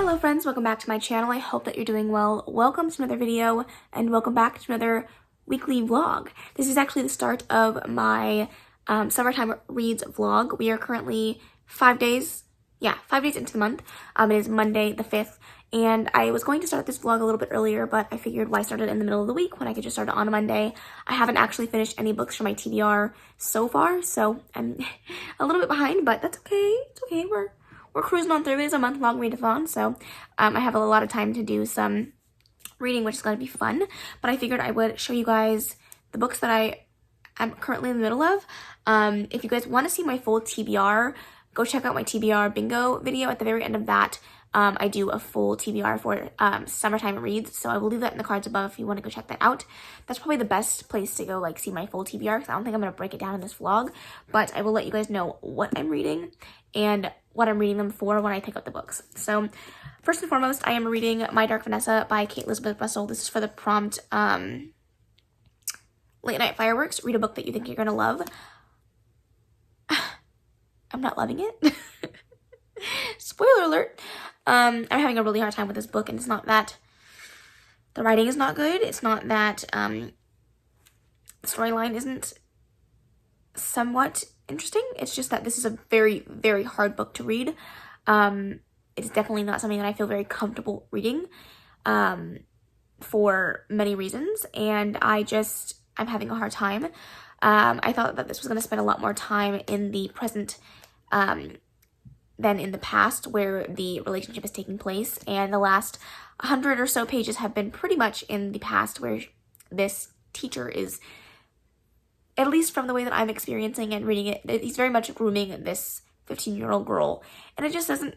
Hello friends, welcome back to my channel. I hope that you're doing well. Welcome to another video and welcome back to another weekly vlog. This is actually the start of my summertime reads vlog. We are currently 5 days into the month. It is Monday the 5th, and I was going to start this vlog a little bit earlier, but I figured why start it in the middle of the week when I could just start it on a Monday. I haven't actually finished any books for my TBR so far, so I'm a little bit behind, but that's okay. It's okay. We're cruising on through. It is a month-long readathon, so I have a lot of time to do some reading, which is going to be fun. But I figured I would show you guys the books that I am currently in the middle of. If you guys want to see my full TBR, go check out my TBR bingo video. At the very end of that, I do a full TBR for summertime reads, so I will leave that in the cards above if you want to go check that out. That's probably the best place to go see my full TBR, because I don't think I'm going to break it down in this vlog, but I will let you guys know what I'm reading and what I'm reading them for when I pick up the books. So first and foremost, I am reading My Dark Vanessa by Kaylanisimplyme. This is for the prompt Late Night Fireworks. Read a book that you think you're going to love. I'm not loving it. Spoiler alert. I'm having a really hard time with this book, and it's not that the writing is not good. It's not that the storyline isn't somewhat interesting. It's just that this is a very, very hard book to read. It's definitely not something that I feel very comfortable reading for many reasons, and I'm having a hard time. I thought that this was going to spend a lot more time in the present than in the past, where the relationship is taking place, and the last 100 or so pages have been pretty much in the past, where this teacher is, at least from the way that I'm experiencing and reading it, he's very much grooming this 15-year-old girl, and it just doesn't,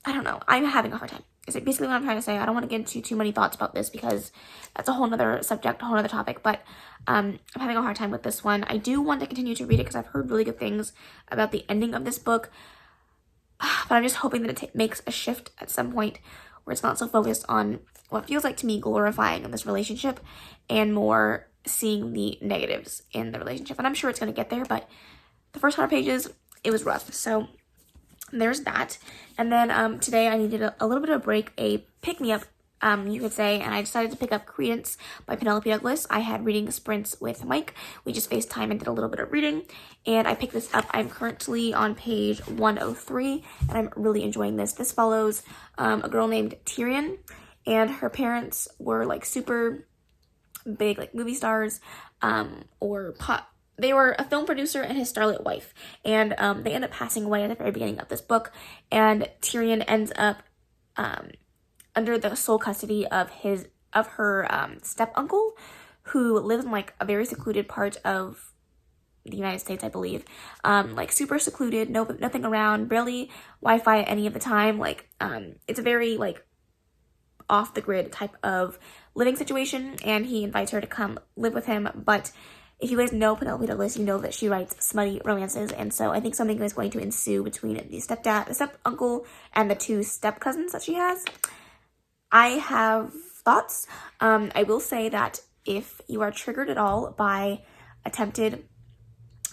I don't know, I'm having a hard time. Is it basically what I'm trying to say? I don't want to get into too many thoughts about this because that's a whole nother subject, a whole nother topic, but I'm having a hard time with this one. I do want to continue to read it because I've heard really good things about the ending of this book, but I'm just hoping that it makes a shift at some point where it's not so focused on what feels like to me glorifying this relationship and more seeing the negatives in the relationship. And I'm sure it's going to get there, but the first 100 pages, it was rough. So there's that. And then today I needed a little bit of a break, a pick-me-up, you could say, and I decided to pick up Credence by Penelope Douglas. I had reading sprints with Mike. We just FaceTime and did a little bit of reading, and I picked this up. I'm currently on page 103, and I'm really enjoying this. This follows a girl named Tyrion, and her parents were super big movie stars or pop. They were a film producer and his starlet wife, and they end up passing away at the very beginning of this book, and Tyrion ends up under the sole custody of her step-uncle, who lives in a very secluded part of the United States, I believe. Super secluded, nothing around, barely Wi-Fi at any of the time. It's a very off the grid type of living situation, and he invites her to come live with him. But if you guys know Penelope Douglas, you know that she writes smutty romances, and so I think something is going to ensue between the step-uncle, and the two step-cousins that she has. I have thoughts. I will say that if you are triggered at all by attempted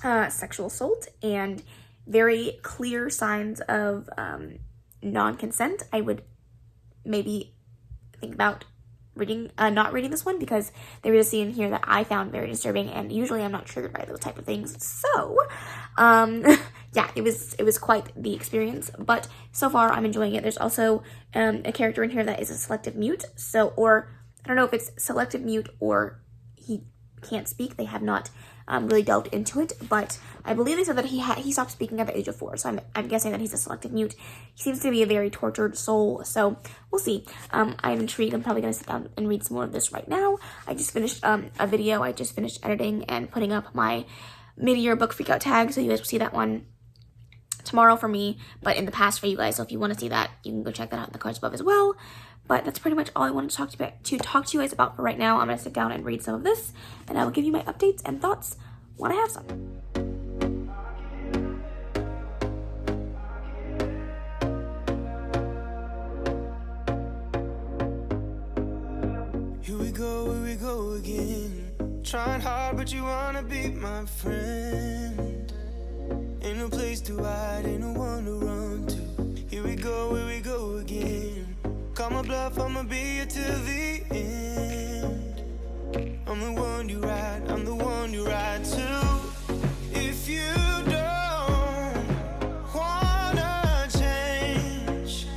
sexual assault and very clear signs of non-consent, I would maybe think about not reading this one, because there is a scene here that I found very disturbing, and usually I'm not triggered by those type of things. So, yeah, it was quite the experience, but so far I'm enjoying it. There's also a character in here that is a selective mute, or I don't know if it's selective mute or he can't speak. They have not really delved into it, but I believe they said that he stopped speaking at the age of 4, so I'm guessing that he's a selective mute. He seems to be a very tortured soul, so we'll see. I'm intrigued. I'm probably going to sit down and read some more of this right now. I just finished a video. I just finished editing and putting up my mid-year book freakout tag, so you guys will see that one tomorrow for me, but in the past for you guys, so if you want to see that, you can go check that out in the cards above as well. But that's pretty much all I wanted to talk to you guys about for right now. I'm going to sit down and read some of this, and I will give you my updates and thoughts when I have some. Here we go again. Trying hard, but you wanna be my friend. Ain't no place to hide, ain't no one to run to. Here we go again. I'ma bluff, I'ma be here till the end. I'm the one you ride, I'm the one you ride to. If you don't wanna change,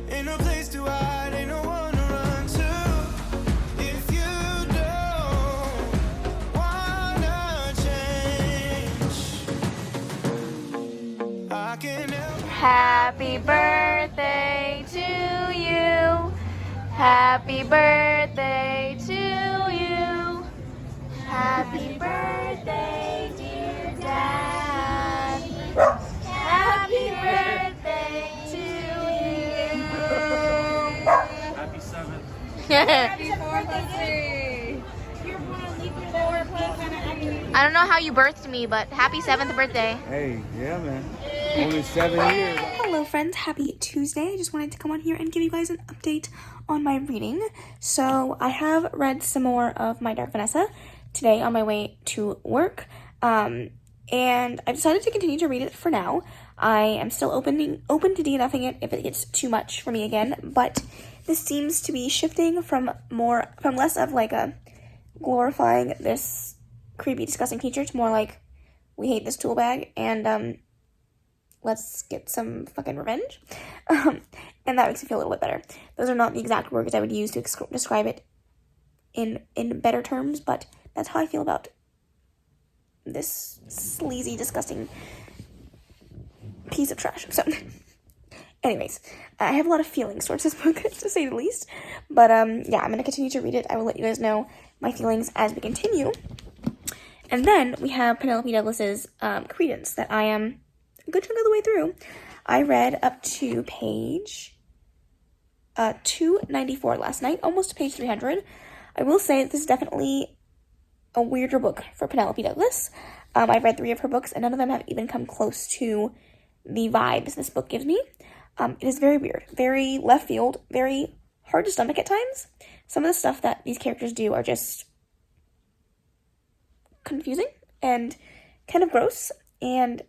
ain't no place to hide, ain't no one to run to. If you don't wanna change, I can help. Happy birthday to you. Happy birthday to you. Happy birthday, dear Dad. Happy birthday to you. Happy 7th. Happy 4th birthday. You're gonna leave your door kind of acting. I don't know how you birthed me, but happy 7th birthday. Hey, yeah, man. Only 7 years. Hello friends, happy Tuesday. I just wanted to come on here and give you guys an update on my reading. So I have read some more of My Dark Vanessa today on my way to work. And I've decided to continue to read it for now. I am still open to DNFing it if it gets too much for me again, but this seems to be shifting from less of like a glorifying this creepy, disgusting teacher to more like we hate this tool bag and let's get some fucking revenge. And that makes me feel a little bit better. Those are not the exact words I would use to describe it in better terms, but that's how I feel about this sleazy, disgusting piece of trash. So, anyways, I have a lot of feelings towards this book, to say the least. But, yeah, I'm going to continue to read it. I will let you guys know my feelings as we continue. And then we have Penelope Douglas's Credence that I am a good chunk of the way through. I read up to page 294 last night, almost to page 300. I will say that this is definitely a weirder book for Penelope Douglas. I've read 3 of her books, and none of them have even come close to the vibes this book gives me. It is very weird, very left field, very hard to stomach at times. Some of the stuff that these characters do are just confusing and kind of gross and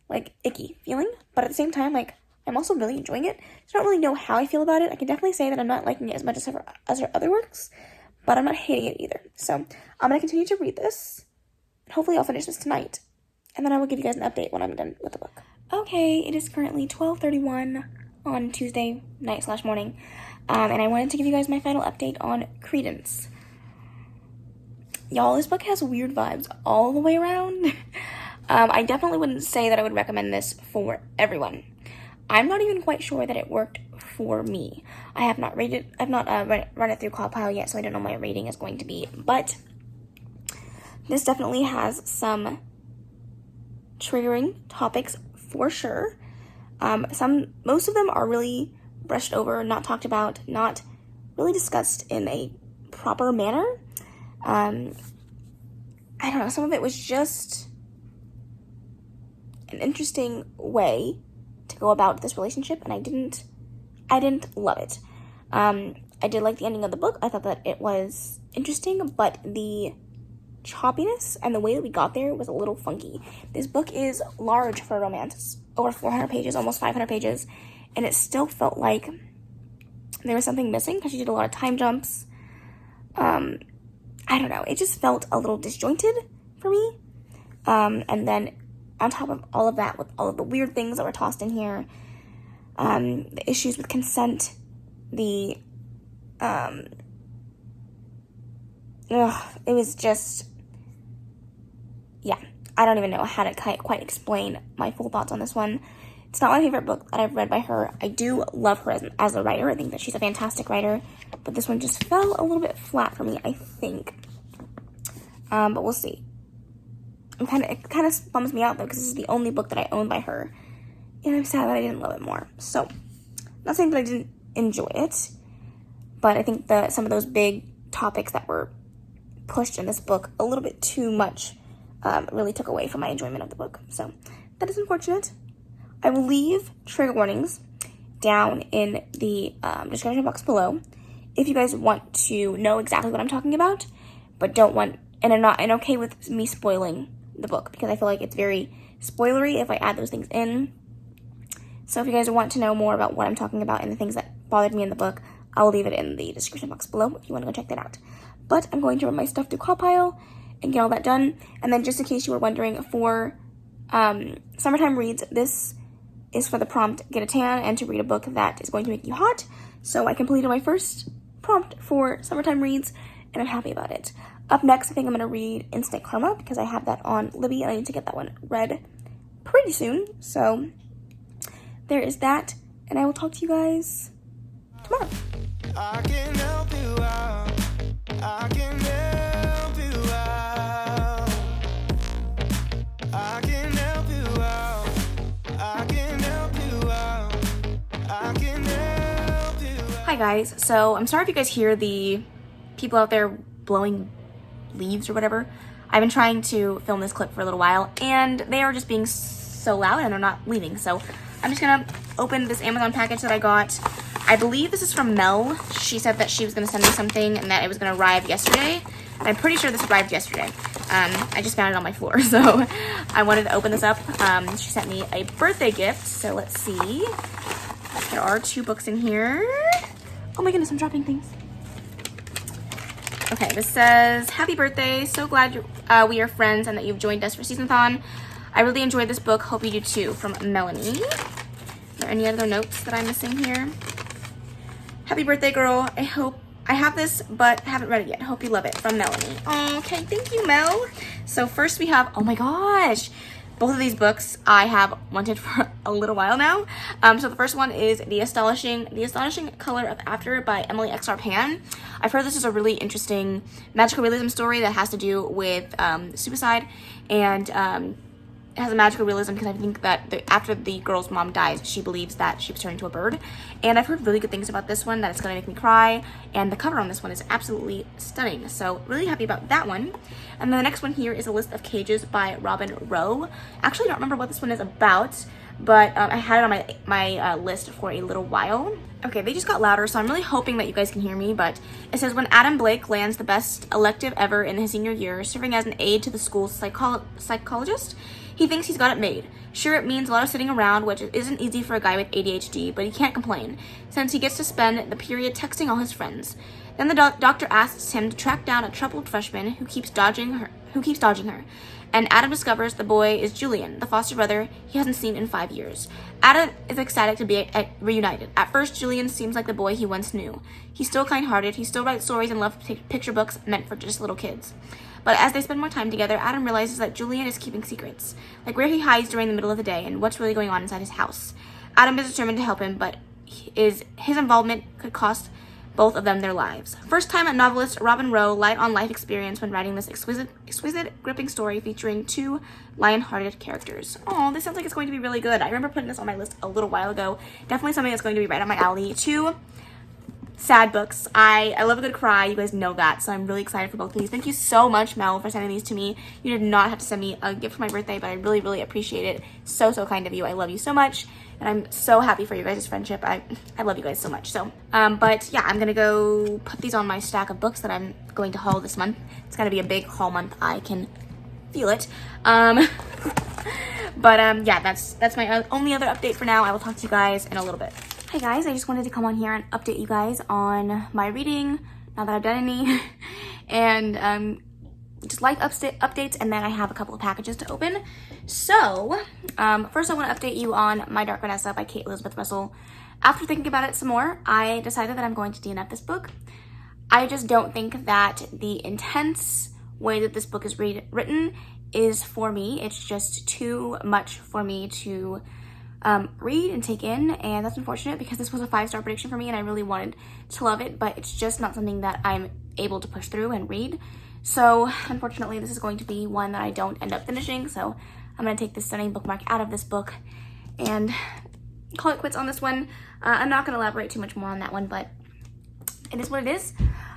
like icky feeling, but at the same time, like I'm also really enjoying it. So I don't really know how I feel about it. I can definitely say that I'm not liking it as much as her other works, but I'm not hating it either. So I'm going to continue to read this. Hopefully I'll finish this tonight. And then I will give you guys an update when I'm done with the book. Okay, it is currently 12:31 on Tuesday night/morning. And I wanted to give you guys my final update on Credence. Y'all, this book has weird vibes all the way around. I definitely wouldn't say that I would recommend this for everyone. I'm not even quite sure that it worked for me. I have not rated, I've not run it through Cloudpile yet, so I don't know what my rating is going to be. But this definitely has some triggering topics for sure. Most of them are really brushed over, not talked about, not really discussed in a proper manner. I don't know, some of it was just an interesting way to go about this relationship, and I didn't love it. I did like the ending of the book. I thought that it was interesting, but the choppiness and the way that we got there was a little funky. This book is large for a romance. It's over 400 pages, almost 500 pages, and it still felt like there was something missing because she did a lot of time jumps. I don't know. It just felt a little disjointed for me. And then on top of all of that, with all of the weird things that were tossed in here, the issues with consent, it was just, yeah, I don't even know how to quite explain my full thoughts on this one. It's not my favorite book that I've read by her. I do love her as a writer. I think that she's a fantastic writer, but this one just fell a little bit flat for me, I think. But we'll see. It kind of bums me out though, because this is the only book that I own by her, and I'm sad that I didn't love it more. So, not saying that I didn't enjoy it, but I think some of those big topics that were pushed in this book a little bit too much really took away from my enjoyment of the book. So, that is unfortunate. I will leave trigger warnings down in the description box below if you guys want to know exactly what I'm talking about, but don't want, and I'm okay with me spoiling the book, because I feel like it's very spoilery if I add those things in. So if you guys want to know more about what I'm talking about and the things that bothered me in the book, I'll leave it in the description box below if you want to go check that out. But I'm going to run my stuff through Compile and get all that done. And then just in case you were wondering, for summertime reads, this is for the prompt, get a tan and to read a book that is going to make you hot. So I completed my first prompt for summertime reads, and I'm happy about it. Up next, I think I'm going to read Instant Karma because I have that on Libby, and I need to get that one read pretty soon. So there is that, and I will talk to you guys tomorrow. I can help you out. I can help you out. I can help you out. I can help you out. I can help you out. Hi guys, so I'm sorry if you guys hear the people out there blowing leaves or whatever. I've been trying to film this clip for a little while, and they are just being so loud and they're not leaving. So I'm just gonna open this Amazon package that I got. I believe this is from Mel. She said that she was gonna send me something and that it was gonna arrive yesterday. And I'm pretty sure this arrived yesterday. I just found it on my floor, so I wanted to open this up. She sent me a birthday gift, so let's see. There are 2 books in here. Oh my goodness, I'm dropping things. Okay, this says, happy birthday. So glad we are friends and that you've joined us for Season-thon. I really enjoyed this book. Hope you do too. From Melanie. Are there any other notes that I'm missing here? Happy birthday, girl. I hope I have this, but haven't read it yet. Hope you love it. From Melanie. Okay, thank you, Mel. So first we have, oh my gosh, both of these books I have wanted for a little while now. So the first one is The Astonishing Color of After by Emily X.R. Pan. I've heard this is a really interesting magical realism story that has to do with suicide, and it has a magical realism because I think that after the girl's mom dies, she believes that she was turned into a bird. And I've heard really good things about this one, that it's going to make me cry. And the cover on this one is absolutely stunning. So really happy about that one. And then the next one here is A List of Cages by Robin Rowe. Actually, I don't remember what this one is about, but I had it on my list for a little while. Okay, they just got louder, so I'm really hoping that you guys can hear me, but it says, when Adam Blake lands the best elective ever in his senior year, serving as an aide to the school's psychologist, he thinks he's got it made. Sure, it means a lot of sitting around, which isn't easy for a guy with ADHD, but he can't complain, since he gets to spend the period texting all his friends. Then the doctor asks him to track down a troubled freshman who keeps dodging her. And Adam discovers the boy is Julian, the foster brother he hasn't seen in 5 years. Adam is ecstatic to be reunited. At first, Julian seems like the boy he once knew. He's still kind-hearted, he still writes stories and loves picture books meant for just little kids. But as they spend more time together, Adam realizes that Julian is keeping secrets, like where he hides during the middle of the day and what's really going on inside his house. Adam is determined to help him, but his involvement could cost both of them their lives. First-time novelist Robin Rowe light on life experience when writing this exquisite, gripping story featuring 2 lion-hearted characters. Oh, this sounds like it's going to be really good. I remember putting this on my list a little while ago. Definitely something that's going to be right up my alley. 2 sad books. I love a good cry. You guys know that, so I'm really excited for both of these. Thank you so much, Mel, for sending these to me. You did not have to send me a gift for my birthday, but I really, really appreciate it. So kind of you. I love you so much, and I'm so happy for you guys' friendship. I love you guys so much. So, but yeah, I'm gonna go put these on my stack of books that I'm going to haul this month. It's gonna be a big haul month. I can feel it. Yeah, that's my only other update for now. I will talk to you guys in a little bit. Hey guys, I just wanted to come on here and update you guys on my reading, now that I've done any, and just life updates, and then I have a couple of packages to open. So, first I want to update you on My Dark Vanessa by Kate Elizabeth Russell. After thinking about it some more, I decided that I'm going to DNF this book. I just don't think that the intense way that this book is written is for me. It's just too much for me to read and take in, and that's unfortunate because this was a 5-star prediction for me and I really wanted to love it, but it's just not something that I'm able to push through and read. So unfortunately this is going to be one that I don't end up finishing, so I'm going to take this stunning bookmark out of this book and call it quits on this one. I'm not going to elaborate too much more on that one, but it is what it is.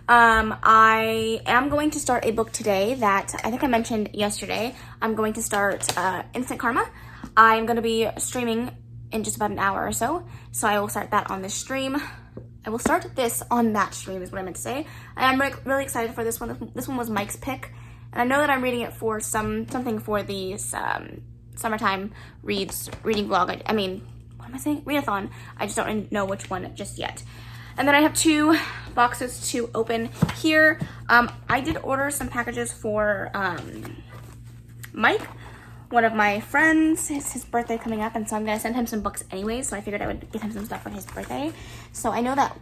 I am going to start a book today that I think I mentioned yesterday. I'm going to start Instant Karma. I'm going to be streaming in just about an hour or so I will start that on this stream. I will start this on that stream is what I meant to say. I am really excited for this one. This one was Mike's pick, and I know that I'm reading it for something for the summertime reading vlog. I mean, what am I saying? Readathon. I just don't know which one just yet. And then I have 2 boxes to open here. I did order some packages for Mike, one of my friends. It's his birthday coming up, and so I'm gonna send him some books anyways, so I figured I would get him some stuff for his birthday. So I know that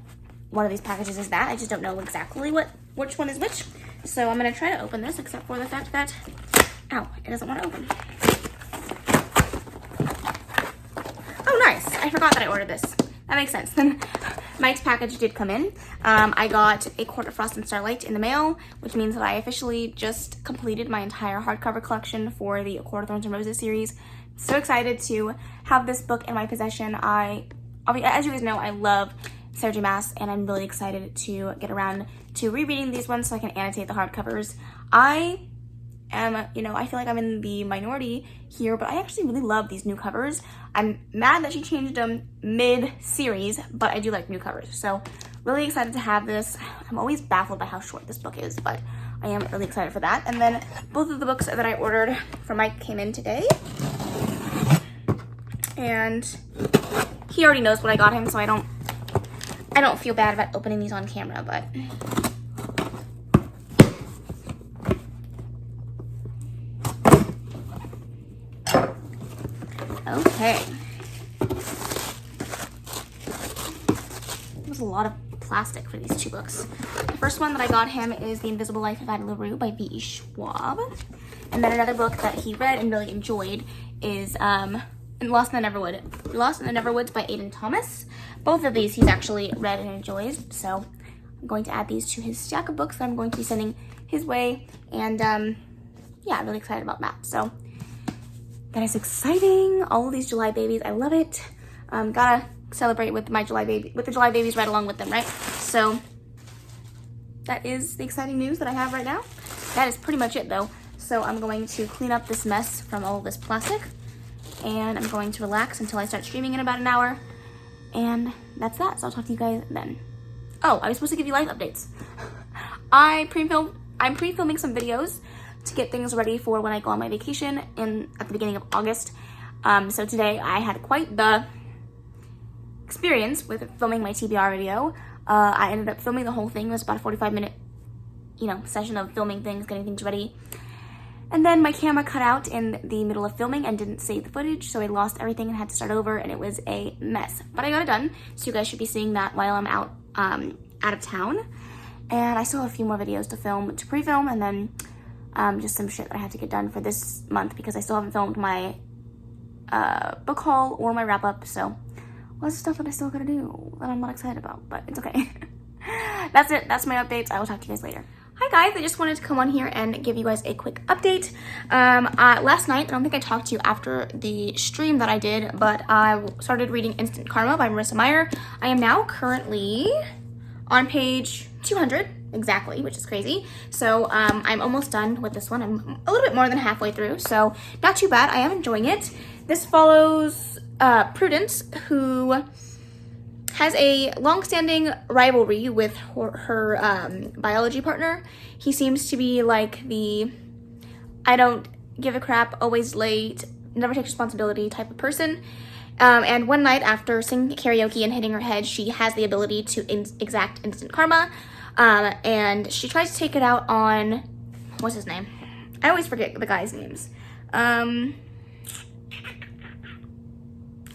one of these packages is that. I just don't know exactly which one is which. So I'm gonna try to open this, except for the fact that, ow, it doesn't want to open. Oh, nice. I forgot that I ordered this. That makes sense. Then Mike's package did come in. I got A Court of Frost and Starlight in the mail, which means that I officially just completed my entire hardcover collection for the A Court of Thorns and Roses series. So excited to have this book in my possession. As you guys know, I love Sarah J. Maas, and I'm really excited to get around to rereading these ones so I can annotate the hardcovers. I feel like I'm in the minority here, but I actually really love these new covers. I'm mad that she changed them mid-series, but I do like new covers. So really excited to have this. I'm always baffled by how short this book is, but I am really excited for that. And then both of the books that I ordered for Mike came in today. And he already knows what I got him, so I don't feel bad about opening these on camera, but okay. There's a lot of plastic for these 2 books. The first one that I got him is The Invisible Life of Ada LaRue by V.E. Schwab. And then another book that he read and really enjoyed is Lost in the Neverwoods by Aiden Thomas. Both of these he's actually read and enjoys, so I'm going to add these to his stack of books that I'm going to be sending his way. And yeah, I'm really excited about that. So that is exciting. All of these July babies, I love it. Gotta celebrate with the July babies right along with them, right? So that is the exciting news that I have right now. That is pretty much it though. So I'm going to clean up this mess from all of this plastic, and I'm going to relax until I start streaming in about an hour. And that's that. So I'll talk to you guys then. Oh, I was supposed to give you life updates. I'm pre-filming some videos to get things ready for when I go on my vacation at the beginning of August. So today I had quite the experience with filming my TBR video. I ended up filming the whole thing. It was about a 45-minute, session of filming things, getting things ready. And then my camera cut out in the middle of filming and didn't save the footage, so I lost everything and had to start over, and it was a mess. But I got it done, so you guys should be seeing that while I'm out of town. And I still have a few more videos to film, to pre-film, and then just some shit that I have to get done for this month because I still haven't filmed my book haul or my wrap-up, so lots of stuff that I still gotta do that I'm not excited about, but it's okay. That's it. That's my updates. I will talk to you guys later. Hi guys, I just wanted to come on here and give you guys a quick update. Last night, I don't think I talked to you after the stream that I did, but I started reading Instant Karma by Marissa Meyer. I am now currently on page 200 exactly, which is crazy. So I'm almost done with this one. I'm a little bit more than halfway through, so not too bad. I am enjoying it. This follows Prudence, who has a long-standing rivalry with her biology partner. He seems to be like the I don't give a crap, always late, never takes responsibility type of person. And one night after singing karaoke and hitting her head, she has the ability to exact instant karma. And she tries to take it out on, what's his name? I always forget the guys' names.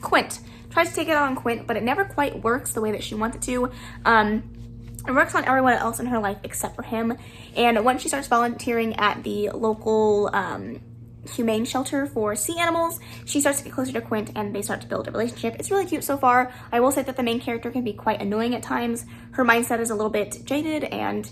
Quint. Tries to take it out on Quint, but it never quite works the way that she wants it to. It works on everyone else in her life except for him. And once she starts volunteering at the local humane shelter for sea animals, she starts to get closer to Quint and they start to build a relationship. It's really cute so far. I will say that the main character can be quite annoying at times. Her mindset is a little bit jaded and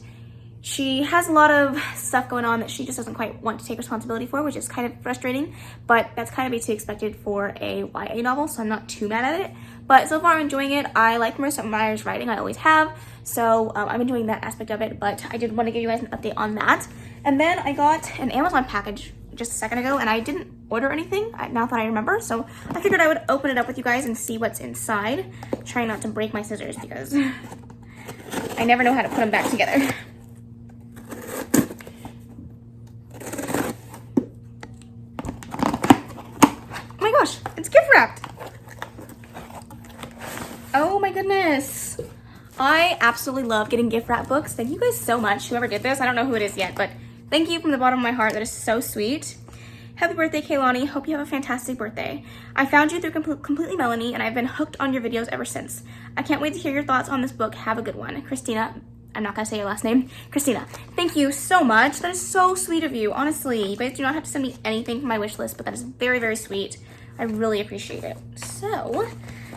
she has a lot of stuff going on that she just doesn't quite want to take responsibility for, which is kind of frustrating, but that's kind of to be expected for a YA novel, so I'm not too mad at it. But so far I'm enjoying it. I like Marissa Meyer's writing, I always have, so I'm enjoying that aspect of it, but I did want to give you guys an update on that. And then I got an Amazon package just a second ago, and I didn't order anything, now that I remember, so I figured I would open it up with you guys and see what's inside. Trying not to break my scissors because I never know how to put them back together. It's gift wrapped. Oh my goodness. I absolutely love getting gift wrap books. Thank you guys so much. Whoever did this, I don't know who it is yet, but thank you from the bottom of my heart. That is so sweet. Happy birthday, Kaylani. Hope you have a fantastic birthday. I found you through Completely Melanie, and I've been hooked on your videos ever since. I can't wait to hear your thoughts on this book. Have a good one. Christina. I'm not gonna say your last name. Christina. Thank you so much. That is so sweet of you. Honestly, you guys do not have to send me anything from my wish list, but that is very, very sweet. I really appreciate it. So,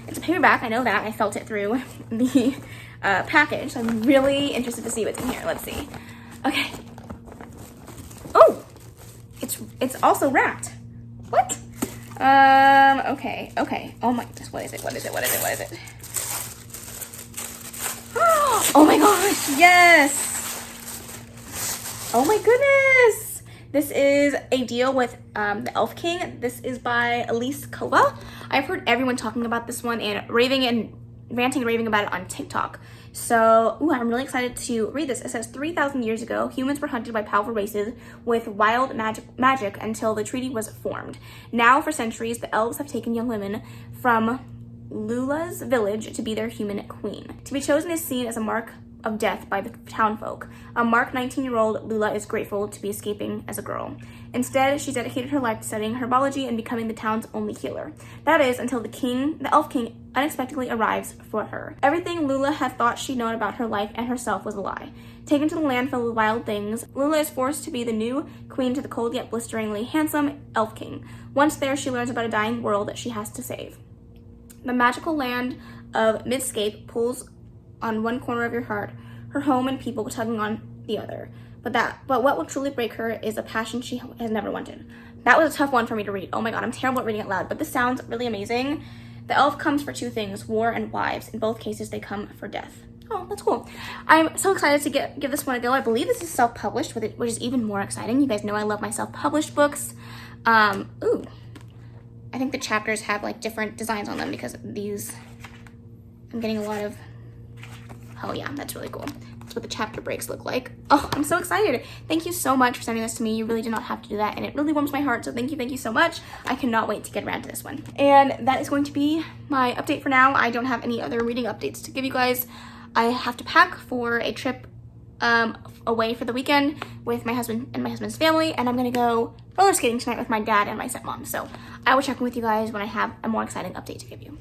it's a paperback. I know that. I felt it through the package. So I'm really interested to see what's in here. Let's see. Okay. Oh, it's also wrapped. What? Okay. Oh my goodness. What is it? Oh my gosh. Yes. Oh my goodness. This is a deal with the Elf King. This is by Elise Kova. I've heard everyone talking about this one and ranting and raving about it on TikTok. So, I'm really excited to read this. It says 3,000 years ago, humans were hunted by powerful races with wild magic until the treaty was formed. Now, for centuries, the elves have taken young women from Lula's village to be their human queen. To be chosen is seen as a mark of death by the townfolk. A marked 19-year-old Lula is grateful to be escaping as a girl. Instead, she's dedicated her life to studying herbology and becoming the town's only healer. That is, until the Elf King unexpectedly arrives for her. Everything Lula had thought she'd known about her life and herself was a lie. Taken to the land filled with wild things, Lula is forced to be the new queen to the cold yet blisteringly handsome Elf King. Once there, she learns about a dying world that she has to save. The magical land of Midscape pulls on one corner of your heart, her home and people tugging on the other. But what will truly break her is a passion she has never wanted. That was a tough one for me to read. Oh my god, I'm terrible at reading it loud, but this sounds really amazing. The elf comes for two things, war and wives. In both cases, they come for death. Oh, that's cool. I'm so excited to give this one a go. I believe this is self-published, which is even more exciting. You guys know I love my self-published books. Ooh. I think the chapters have like different designs on them because these, I'm getting a lot of, oh yeah, that's really cool. That's what the chapter breaks look like. Oh, I'm so excited. Thank you so much for sending this to me. You really did not have to do that, and it really warms my heart, so thank you so much. I cannot wait to get around to this one. And that is going to be my update for now. I don't have any other reading updates to give you guys. I have to pack for a trip away for the weekend with my husband and my husband's family, and I'm gonna go roller skating tonight with my dad and my stepmom. So I will check in with you guys when I have a more exciting update to give you.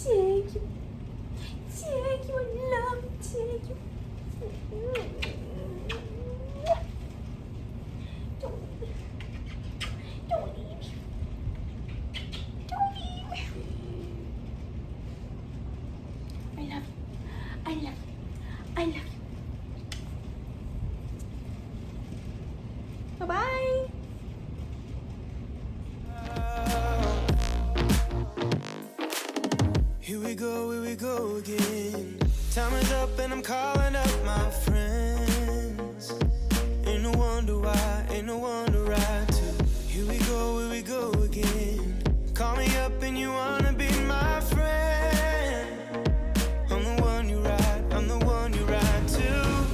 Take you, I love you, take you. Don't leave me. Don't leave me. I love you. I love you. I love you. Bye-bye. Here we go again. Time is up and I'm calling up my friends. Ain't no wonder why, ain't no wonder I too. Here we go again. Call me up and you wanna be my friend. I'm the one you ride, I'm the one you ride to.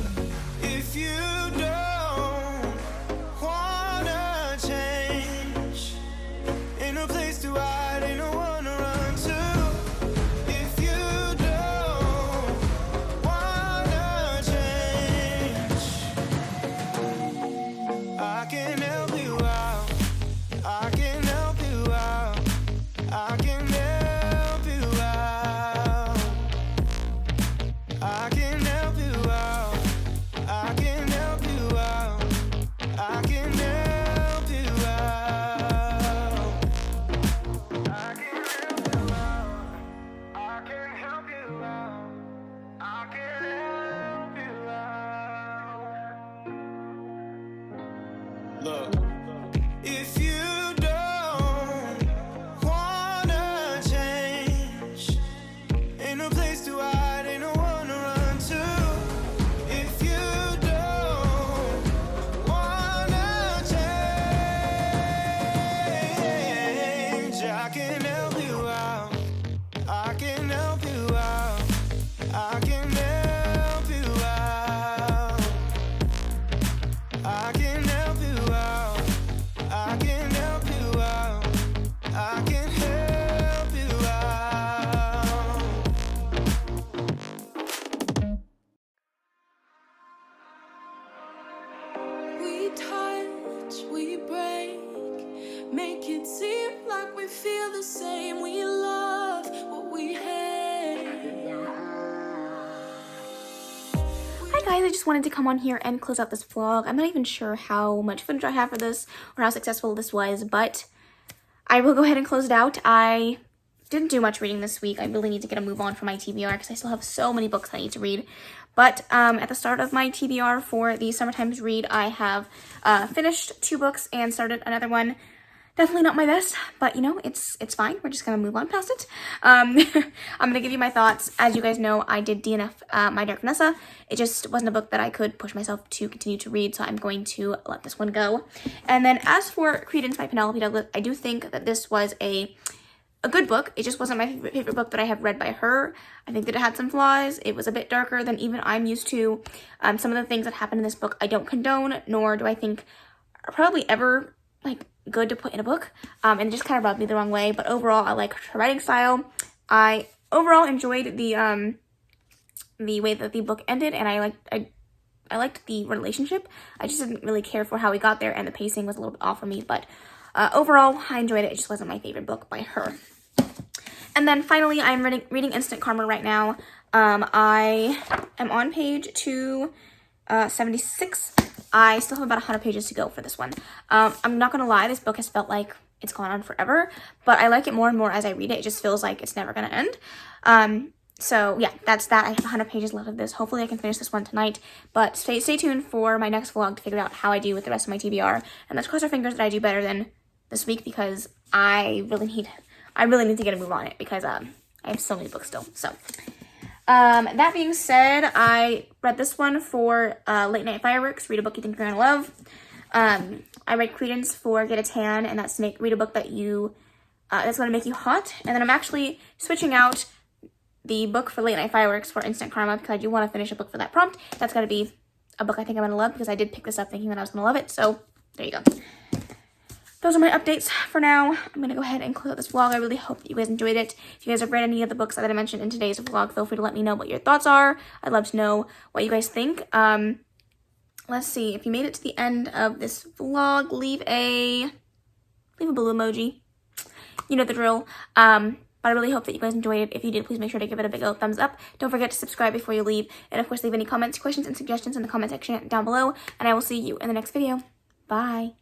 If you don't wanna change, ain't no place to hide, ain't no one to run to. Look, if you don't wanna change, ain't no place to hide, ain't no one to run to. If you don't wanna change, I can help you out. I can help you out. I can help you out. I can help you out. We feel the same, we love what we hate. Hi guys, I just wanted to come on here and close out this vlog. I'm not even sure how much footage I have for this or how successful this was, but I will go ahead and close it out. I didn't do much reading this week. I really need to get a move on for my TBR because I still have so many books I need to read. But at the start of my TBR for the Summertime's read, I have finished 2 books and started another one. Definitely not my best, but you know, it's fine. We're just gonna move on past it. I'm gonna give you my thoughts. As you guys know, I did DNF My Dark Vanessa. It just wasn't a book that I could push myself to continue to read, so I'm going to let this one go. And then as for Credence by Penelope Douglas, I do think that this was a good book. It just wasn't my favorite book that I have read by her. I think that it had some flaws. It was a bit darker than even I'm used to. Some of the things that happen in this book I don't condone, nor do I think are probably ever like good to put in a book, and it just kind of rubbed me the wrong way. But overall, I like her writing style. I overall enjoyed the way that the book ended, and I liked the relationship. I just didn't really care for how we got there, and the pacing was a little bit off for me. But overall, I enjoyed it. It just wasn't my favorite book by her. And then finally, I'm reading Instant Karma right now. I am on page 276. I still have about 100 pages to go for this one. I'm not gonna lie, this book has felt like it's gone on forever, but I like it more and more as I read it. It just feels like it's never gonna end. So yeah, that's that. I have 100 pages left of this. Hopefully I can finish this one tonight, but stay tuned for my next vlog to figure out how I do with the rest of my TBR, and let's cross our fingers that I do better than this week, because I really need to get a move on it, because I have so many books still. So that being said, I read this one for Late Night Fireworks, read a book you think you're gonna love. I read Credence for Get a Tan, and that's read a book that that's gonna make you hot. And then I'm actually switching out the book for Late Night Fireworks for Instant Karma, because I do want to finish a book for that prompt. That's gonna be a book I think I'm gonna love, because I did pick this up thinking that I was gonna love it. So there you go. Those are my updates for now. I'm going to go ahead and close out this vlog. I really hope that you guys enjoyed it. If you guys have read any of the books that I mentioned in today's vlog, feel free to let me know what your thoughts are. I'd love to know what you guys think. Let's see. If you made it to the end of this vlog, leave a blue emoji. You know the drill. But I really hope that you guys enjoyed it. If you did, please make sure to give it a big old thumbs up. Don't forget to subscribe before you leave. And of course, leave any comments, questions, and suggestions in the comment section down below. And I will see you in the next video. Bye.